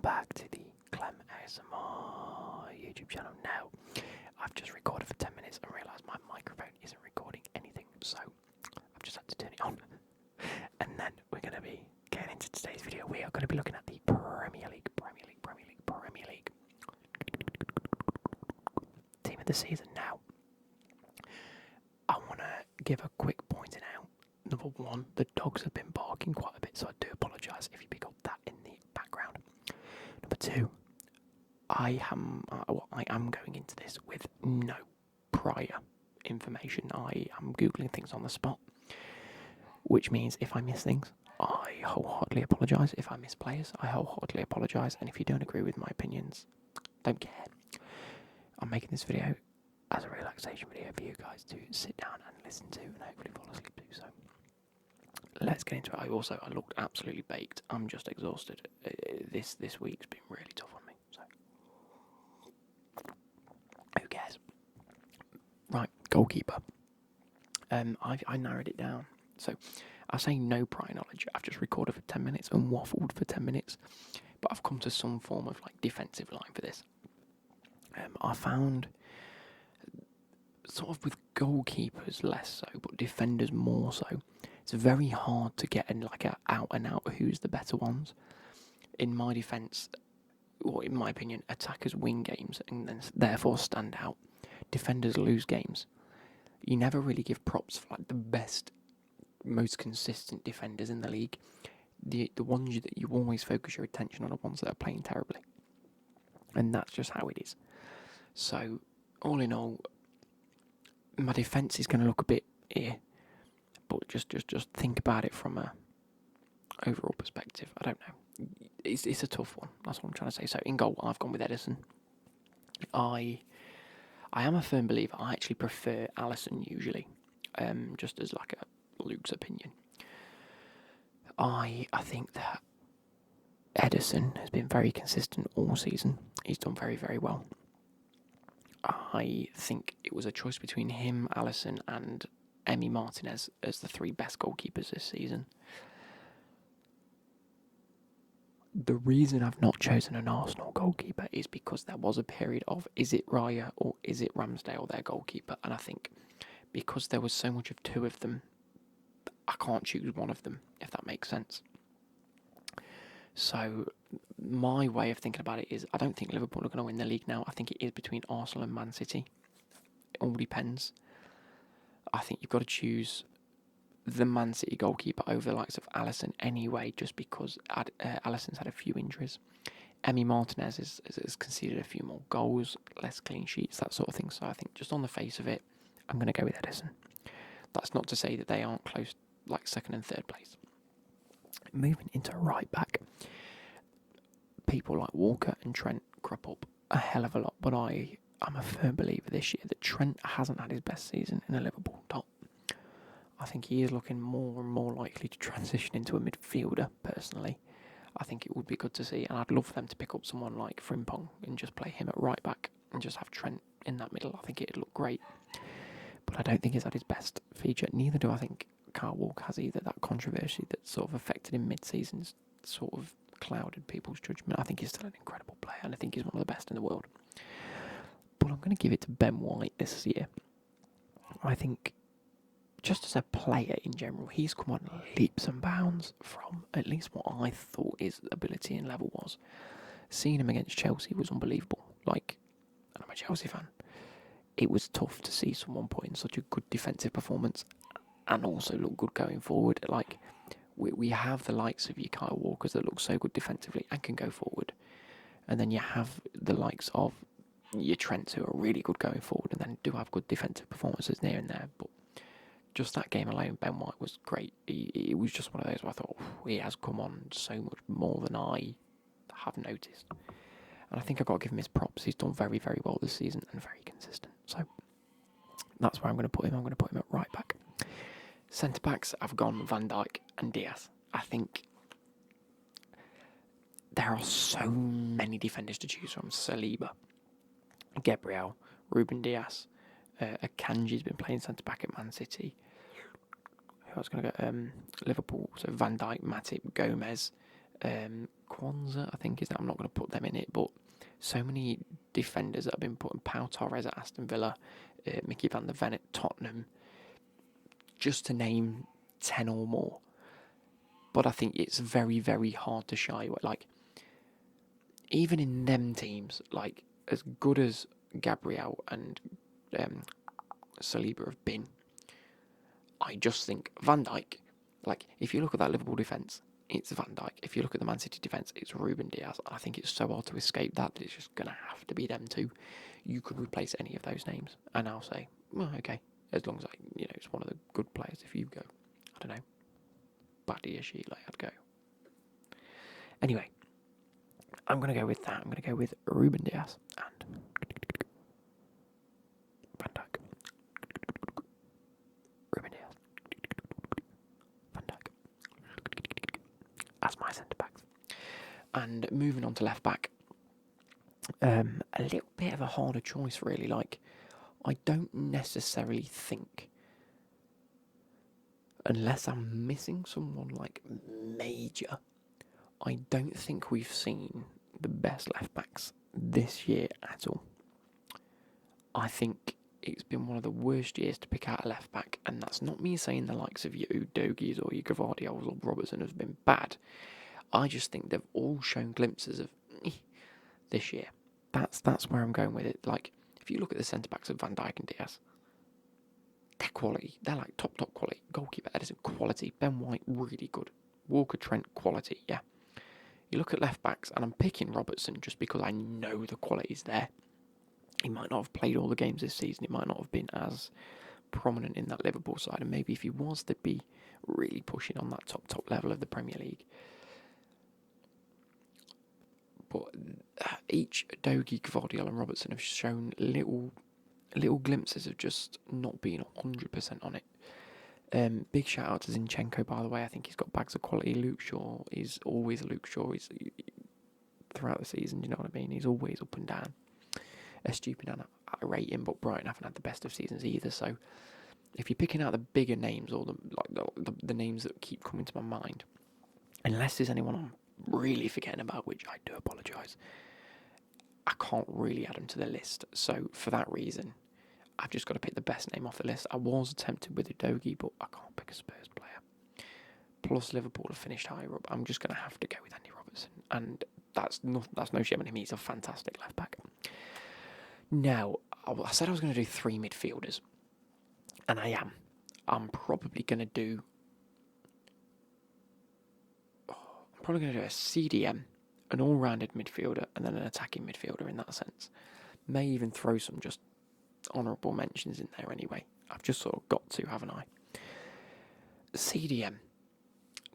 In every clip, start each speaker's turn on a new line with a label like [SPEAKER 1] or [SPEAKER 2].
[SPEAKER 1] back to the Clem ASMR YouTube channel. Now, I've just recorded for 10 minutes and realised my microphone isn't recording anything, so I've just had to turn it on. And then we're going to be getting into today's video. We are going to be looking at the Premier League team of the season. Now, I want to give a quick pointing out. Number one, the dogs have been barking quite a bit, so I do apologise if you pick up that in the background. Number two, I am going into this with no prior information. I am Googling things on the spot, which means if I miss things, I wholeheartedly apologise. If I miss players, I wholeheartedly apologise. And if you don't agree with my opinions, don't care. I'm making this video as a relaxation video for you guys to sit down and listen to and hopefully fall asleep to. So let's get into it. I looked absolutely baked. I'm just exhausted. This week's been really tough on me. So who cares? Right, goalkeeper. I narrowed it down. So I say no prior knowledge. I've just recorded for 10 minutes and waffled for 10 minutes, but I've come to some form of like defensive line for this. I found sort of with goalkeepers less so, but defenders more so. It's very hard to get in out and out who's the better ones. In my defence, or in my opinion, attackers win games and then therefore stand out. Defenders lose games. You never really give props for like the best, most consistent defenders in the league. The ones that you always focus your attention on are ones that are playing terribly, and that's just how it is. So all in all, my defence is going to look a bit here, but just think about it from a overall perspective. I don't know. It's a tough one. That's what I'm trying to say. So in goal, I've gone with Edison. I am a firm believer. I actually prefer Alisson usually, just as like a Luke's opinion. I think that Edison has been very consistent all season. He's done very, very well. I think it was a choice between him, Alisson, and Emi Martinez as the three best goalkeepers this season. The reason I've not chosen an Arsenal goalkeeper is because there was a period of, is it Raya or is it Ramsdale their goalkeeper? And I think because there was so much of two of them, I can't choose one of them, if that makes sense. So my way of thinking about it is I don't think Liverpool are going to win the league now. I think it is between Arsenal and Man City. It all depends. I think you've got to choose the Man City goalkeeper over the likes of Alisson anyway, just because Alisson's had a few injuries. Emi Martinez has conceded a few more goals, less clean sheets, that sort of thing. So I think just on the face of it, I'm going to go with Edison. That's not to say that they aren't close, like second and third place. Moving into right back, people like Walker and Trent crop up a hell of a lot, but I'm a firm believer this year that Trent hasn't had his best season in a Liverpool top. I think he is looking more and more likely to transition into a midfielder, personally. I think it would be good to see, and I'd love for them to pick up someone like Frimpong and just play him at right back and just have Trent in that middle. I think it'd look great. But I don't think he's had his best feature. Neither do I think Kyle Walker has either. That controversy that sort of affected him mid-season sort of clouded people's judgment. I think he's still an incredible player, and I think he's one of the best in the world. But I'm going to give it to Ben White this year. I think just as a player in general, he's come on leaps and bounds from at least what I thought his ability and level was. Seeing him against Chelsea was unbelievable. Like, and I'm a Chelsea fan. It was tough to see someone put in such a good defensive performance and also look good going forward. Like, we have the likes of your Kyle Walkers that look so good defensively and can go forward. And then you have the likes of your Trents who are really good going forward and then do have good defensive performances here and there. But just that game alone, Ben White was great. It was just one of those where I thought, he has come on so much more than I have noticed. And I think I've got to give him his props. He's done very, very well this season and very consistent. So that's where I'm going to put him. I'm going to put him at right back. Centre-backs, I've gone Van Dijk and Diaz. I think there are so many defenders to choose from. Saliba, Gabriel, Ruben Diaz, Akanji's been playing centre-back at Man City. Who else going to go? Liverpool, so Van Dijk, Matip, Gomez, Kwanzaa, I think, is that. I'm not going to put them in it, but so many defenders that have been put in. Pau Torres at Aston Villa, Mickey van der Ven at Tottenham, just to name 10 or more. But I think it's very, very hard to shy away. Like, even in them teams, like, as good as Gabriel and Saliba have been, I just think Van Dijk, like, if you look at that Liverpool defence, it's Van Dijk. If you look at the Man City defence, it's Ruben Diaz. I think it's so hard to escape that it's just going to have to be them two. You could replace any of those names, and I'll say, well, okay, as long as it's one of the good players. If you go, I don't know, Buddy or Sheila, I'd go. Anyway, I'm going to go with that. I'm going to go with Ruben Diaz and Van Dijk. Ruben Diaz. Van Dijk. As my centre backs. And moving on to left back. A little bit of a harder choice, really. Like, I don't necessarily think, unless I'm missing someone like major, I don't think we've seen the best left backs this year at all. I think it's been one of the worst years to pick out a left back, and that's not me saying the likes of your Udogis or your Gvardiols or Robertson has been bad. I just think they've all shown glimpses of this year. That's where I'm going with it. Like, if you look at the centre backs of Van Dijk and Diaz, they're quality. They're like top quality. Goalkeeper Edison, quality. Ben White, really good. Walker Trent, quality. Yeah. You look at left backs, and I'm picking Robertson just because I know the quality's there. He might not have played all the games this season. He might not have been as prominent in that Liverpool side, and maybe if he was, they'd be really pushing on that top level of the Premier League. But each Dogi, Gvardiol and Robertson have shown little glimpses of just not being 100% on it. Big shout out to Zinchenko, by the way. I think he's got bags of quality. Luke Shaw is always Luke Shaw. He's throughout the season, you know what I mean? He's always up and down. A stupid rating, but Brighton haven't had the best of seasons either. So if you're picking out the bigger names or the names that keep coming to my mind, unless there's anyone I'm really forgetting about, which I do apologise, I can't really add them to the list. So for that reason, I've just got to pick the best name off the list. I was tempted with Udogi, but I can't pick a Spurs player. Plus Liverpool have finished higher up. I'm just going to have to go with Andy Robertson, and that's no shame on him. He's a fantastic left back. Now, I said I was going to do 3 midfielders, and I am. I'm probably going to do a CDM, an all-rounded midfielder, and then an attacking midfielder in that sense. May even throw some just honourable mentions in there anyway. I've just sort of got to, haven't I? CDM.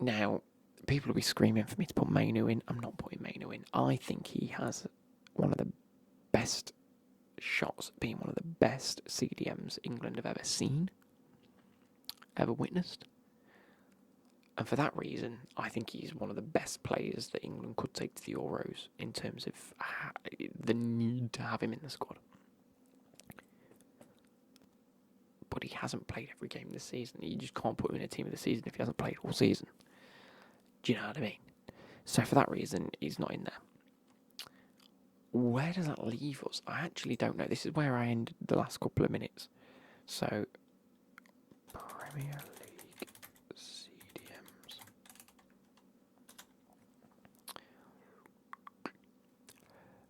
[SPEAKER 1] Now, people will be screaming for me to put Mainu in. I'm not putting Mainu in. I think he has one of the best shots, being one of the best CDMs England have ever seen, ever witnessed. And for that reason, I think he's one of the best players that England could take to the Euros in terms of the need to have him in the squad. But he hasn't played every game this season. You just can't put him in a team of the season if he hasn't played all season. Do you know what I mean? So for that reason, he's not in there. Where does that leave us? I actually don't know. This is where I ended the last couple of minutes. So, Premier League CDMs.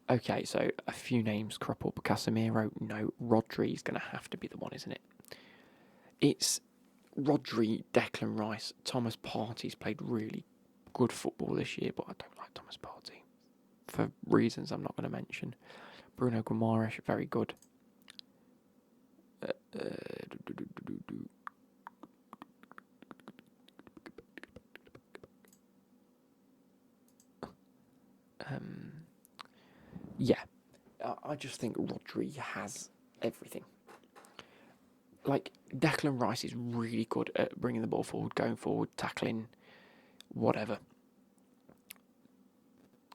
[SPEAKER 1] Okay, so a few names crop up. Casemiro, no. Rodri's going to have to be the one, isn't it? It's Rodri, Declan Rice, Thomas Partey's played really good football this year, but I don't like Thomas Partey for reasons I'm not going to mention. Bruno Guimaraes, very good. Yeah, I just think Rodri has everything. Like, Declan Rice is really good at bringing the ball forward, going forward, tackling, whatever.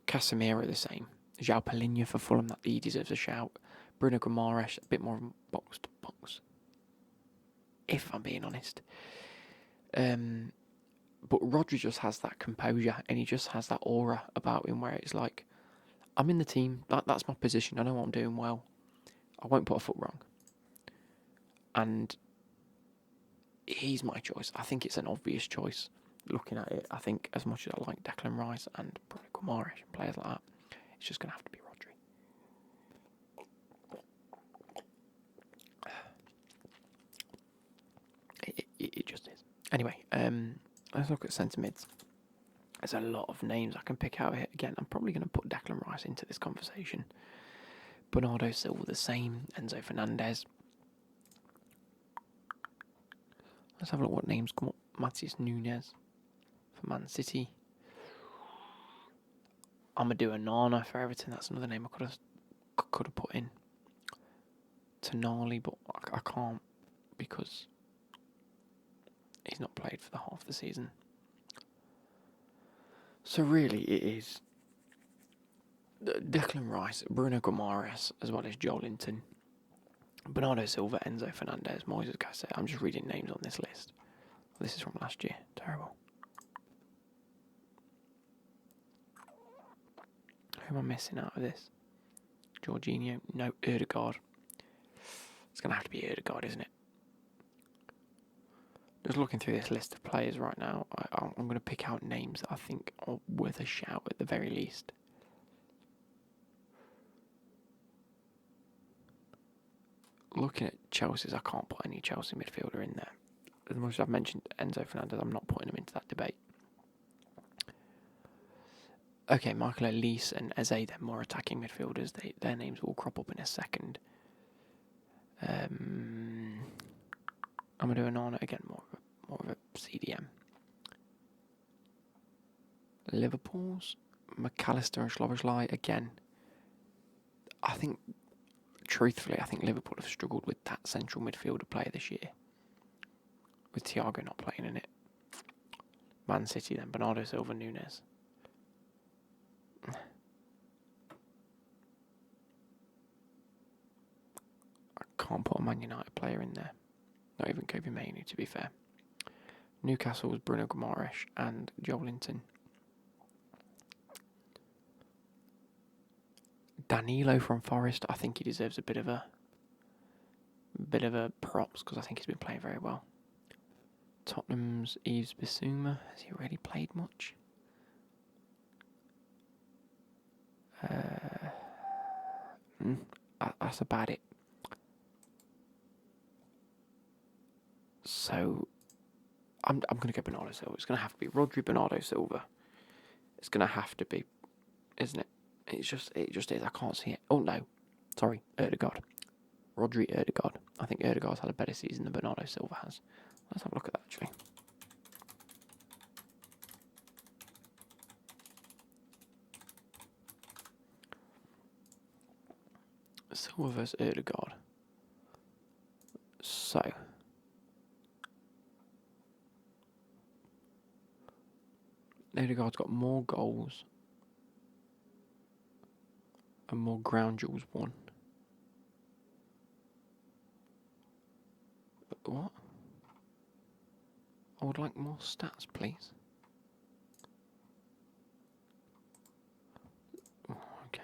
[SPEAKER 1] Casemiro the same. João Palhinha for Fulham, that he deserves a shout. Bruno Guimaraes, a bit more box to box, if I'm being honest. But Rodri just has that composure, and he just has that aura about him where it's like, I'm in the team. That's my position. I know I'm doing well. I won't put a foot wrong. And he's my choice. I think it's an obvious choice. Looking at it, I think as much as I like Declan Rice and Bruno Guimaraes and players like that, it's just going to have to be Rodri. It just is. Anyway, let's look at centre mids. There's a lot of names I can pick out here. Again, I'm probably going to put Declan Rice into this conversation. Bernardo Silva the same. Enzo Fernandez. Let's have a look what names come up. Matheus Nunes for Man City. Amadou Onana for Everton. That's another name I could have put in. Tonali, but I can't because he's not played for the half of the season. So really, it is Declan Rice, Bruno Guimaraes, as well as Joelinton, Bernardo Silva, Enzo Fernandez, Moises Caicedo. I'm just reading names on this list. This is from last year. Terrible. Who am I missing out of this? Jorginho? No, Ødegaard. It's going to have to be Ødegaard, isn't it? Just looking through this list of players right now, I'm going to pick out names that I think are worth a shout at the very least. Looking at Chelsea's, I can't put any Chelsea midfielder in there. As much as I've mentioned Enzo Fernandez, I'm not putting him into that debate. Okay, Michael Elise and Eze, they're more attacking midfielders. Their names will crop up in a second. Amadou Onana, again, more of a CDM. Liverpool's McAllister and Szoboszlai, again. Truthfully, I think Liverpool have struggled with that central midfielder player this year. With Thiago not playing in it. Man City then, Bernardo Silva, Nunes. I can't put a Man United player in there. Not even Kobe Mainoo, to be fair. Newcastle's Bruno Guimaraes and Joelinton. Danilo from Forest, I think he deserves a bit of a props because I think he's been playing very well. Tottenham's Yves Bissouma, has he really played much? That's about it. So I'm going to go Bernardo Silva. It's going to have to be Rodri, Bernardo Silva. It's going to have to be, isn't it? It just is. I can't see it. Oh no, sorry, Ødegaard. Rodri Ødegaard. I think Ødegaard's had a better season than Bernardo Silva has. Let's have a look at that actually. Silva versus Ødegaard. So Ødegaard's got more goals and more ground duels won. What? I would like more stats, please. Oh, okay.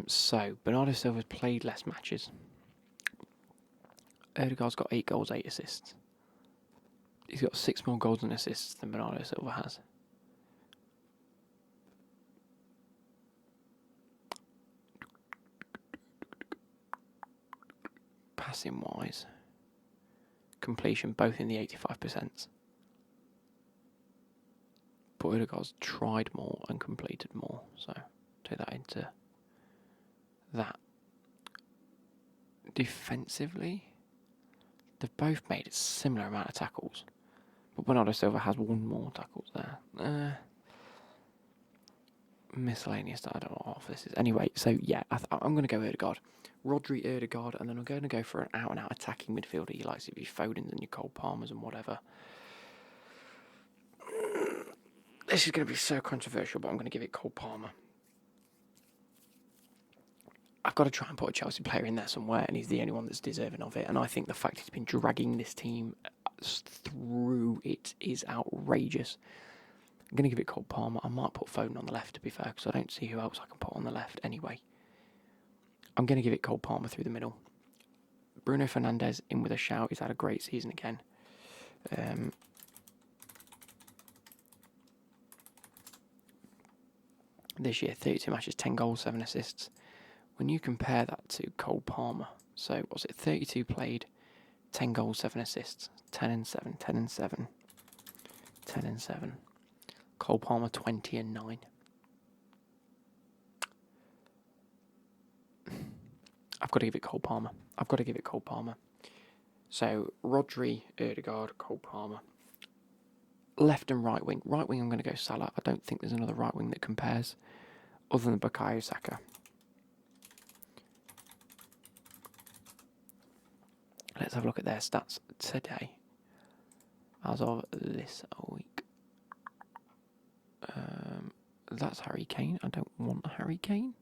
[SPEAKER 1] So Bernardo Silva's played less matches. Ødegaard's got 8 goals, 8 assists. He's got 6 more goals and assists than Bernardo Silva has. Passing wise, completion both in the 85%. But Ødegaard's tried more and completed more, so take that into that. Defensively, they've both made a similar amount of tackles, but Bernardo Silva has 1 more tackles there. Miscellaneous, I don't know what half this is. Anyway, so yeah, I'm going to go Ødegaard. Rodri, Ødegaard, and then I'm going to go for an out-and-out attacking midfielder. He likes it, your Fodens and your Cole Palmers and whatever. This is going to be so controversial, but I'm going to give it Cole Palmer. I've got to try and put a Chelsea player in there somewhere, and he's the only one that's deserving of it. And I think the fact he's been dragging this team through it is outrageous. I'm going to give it Cole Palmer. I might put Foden on the left, to be fair, because I don't see who else I can put on the left anyway. I'm going to give it Cole Palmer through the middle. Bruno Fernandes in with a shout. He's had a great season again. This year, 32 matches, 10 goals, 7 assists. When you compare that to Cole Palmer, so what was it, 32 played, 10 goals, 7 assists, 10 and 7, 10 and 7, 10 and 7. Cole Palmer, 20 and 9. I've got to give it Cole Palmer. I've got to give it Cole Palmer. So, Rodri, Ødegaard, Cole Palmer. Left and right wing. Right wing, I'm going to go Salah. I don't think there's another right wing that compares other than Bukayo Saka. Let's have a look at their stats today. As of this week. That's Harry Kane. I don't want Harry Kane.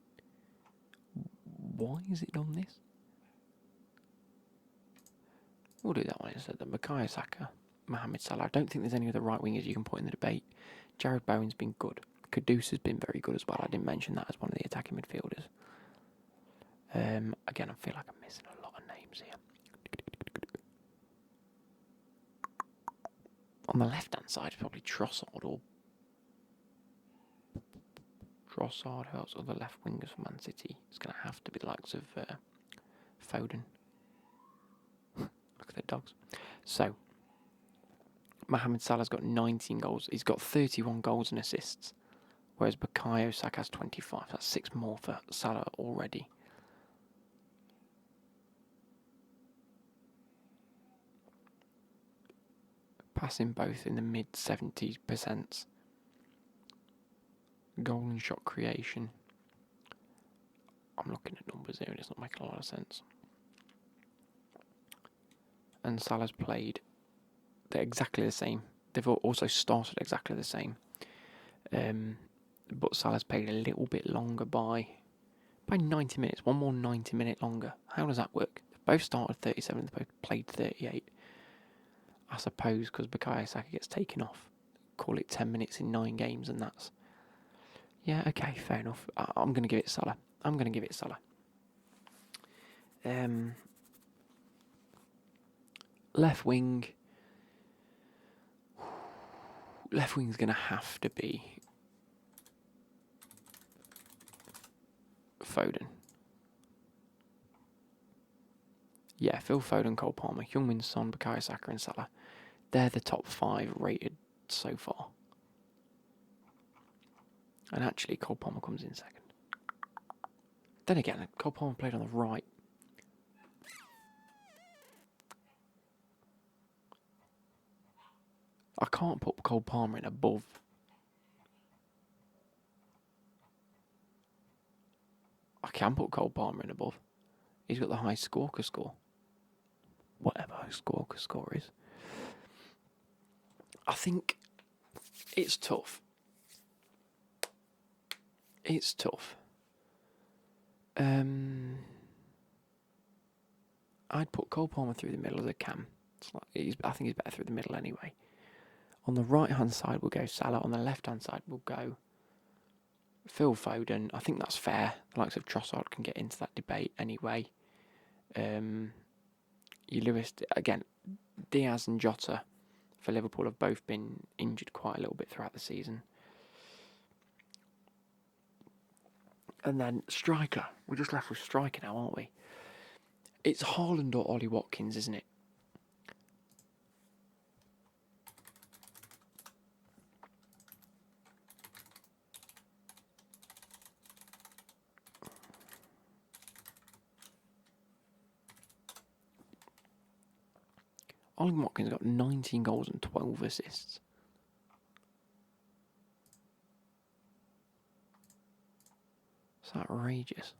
[SPEAKER 1] Why is it on this? We'll do that one instead. Then Bukayo Saka, Mohamed Salah. I don't think there's any other right wingers you can put in the debate. Jared Bowen's been good. Kudus has been very good as well. I didn't mention that as one of the attacking midfielders. Again, I feel like I'm missing a lot of names here. On the left-hand side, probably Trossard or Trossard. Who else? Other left wingers for Man City. It's going to have to be the likes of Foden. Look at the dogs. So, Mohamed Salah's got 19 goals. He's got 31 goals and assists, whereas Bukayo Saka has 25. That's 6 more for Salah already. Passing both in the mid-70%. Goal and shot creation. I'm looking at numbers here and it's not making a lot of sense. And Salah's played. They're exactly the same. They've also started exactly the same. But Salah's played a little bit longer by 90 minutes. One more 90-minute longer. How does that work? They both started 37. They both played 38. I suppose because Bukayo Saka gets taken off. Call it 10 minutes in 9 games and that's... Yeah, okay, fair enough. I'm going to give it Salah. Left wing. Left wing's going to have to be Foden. Yeah, Phil Foden, Cole Palmer, Heung-min Son, Bukayo Saka and Salah. They're the top 5 rated so far. And actually, Cole Palmer comes in second. Then again, Cole Palmer played on the right. I can't put Cole Palmer in above. I can put Cole Palmer in above. He's got the high scorer score. Whatever high score is. I think it's tough. I'd put Cole Palmer through the middle as a cam. I think he's better through the middle anyway. On the right-hand side, we'll go Salah. On the left-hand side, we'll go Phil Foden. I think that's fair. The likes of Trossard can get into that debate anyway. Lewis, again, Diaz and Jota for Liverpool have both been injured quite a little bit throughout the season. And then striker. We're just left with striker now, aren't we? It's Haaland or Ollie Watkins, isn't it? Ollie Watkins got 19 goals and 12 assists. It's outrageous.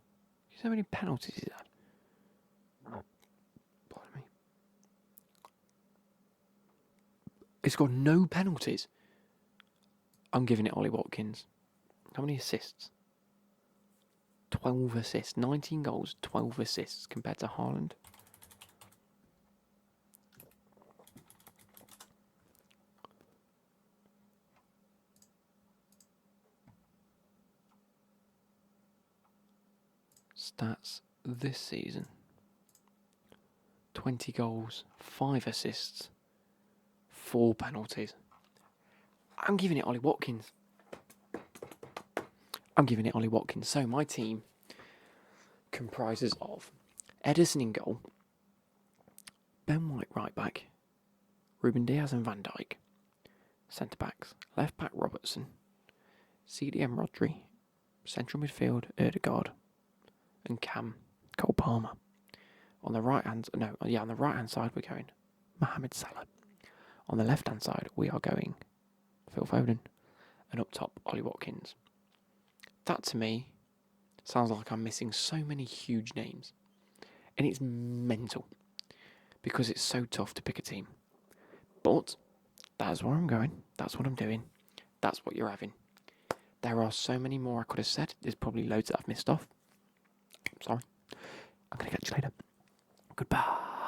[SPEAKER 1] You see how many penalties he's had? Pardon me. He's got no penalties. I'm giving it Ollie Watkins. How many assists? 12 assists. 19 goals, 12 assists compared to Haaland. Stats this season. 20 goals, 5 assists, 4 penalties. I'm giving it Ollie Watkins. So my team comprises of Ederson in goal, Ben White right back, Ruben Diaz and Van Dijk, centre backs, left back Robertson, CDM Rodri, central midfield Erdegaard, and Cam Cole Palmer. On the right hand side we're going Mohamed Salah. On the left hand side we are going Phil Foden, and up top Ollie Watkins. That to me sounds like I'm missing so many huge names, and it's mental because it's so tough to pick a team. But that's where I'm going. That's what I'm doing. That's what you're having. There are so many more I could have said. There's probably loads that I've missed off. I'm sorry. I'm going to catch you later. Goodbye.